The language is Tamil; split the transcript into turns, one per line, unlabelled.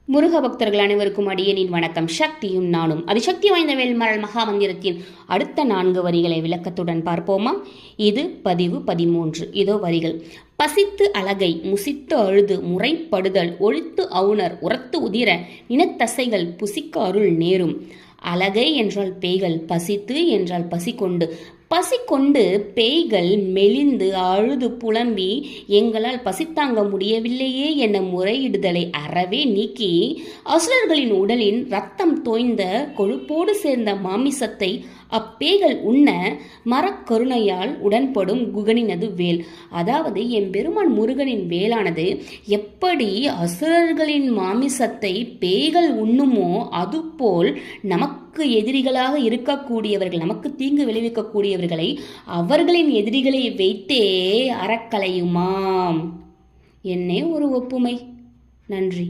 முருக பக்தர்கள் அனைவருக்கும் அடியனின் வணக்கம். சக்தியும் நானும் அதிசக்தி வாய்ந்த வேல்மரல் மகாமந்திரத்தின் அடுத்த 4 வரிகளை விளக்கத்துடன் பார்ப்போமா? இது பதிவு 13. இதோ வரிகள். பசித்து அலகை முசித்து அழுது முறைப்படுதல் ஒழித்து அவுணர் உரத்து உதிர நினத்தசைகள் புசிக்க அருள் நேரும். அலகை என்றால் பேய்கள், பசித்து என்றால் பசி கொண்டு பேய்கள் மெலிந்து அழுது புலம்பி எங்களால் பசித்தாங்க முடியவில்லையே என முறையிடுதலை அறவே நீக்கி அசுரர்களின் உடலின் இரத்தம் தோய்ந்த கொழுப்போடு சேர்ந்த மாமிசத்தை அப்பேய்கள் உண்ண மரக்கருணையால் உடன்படும் குகனினது வேல். அதாவது எம்பெருமான் முருகனின் வேலானது எப்படி அசுரர்களின் மாமிசத்தை பேய்கள் உண்ணுமோ அதுபோல் நமக்கு எதிரிகளாக இருக்கக்கூடியவர்கள், நமக்கு தீங்கு விளைவிக்கக்கூடியவர்களை அவர்களின் எதிரிகளை வைத்தே அறக்கலையுமாம். என்னே ஒரு ஒப்புமை. நன்றி.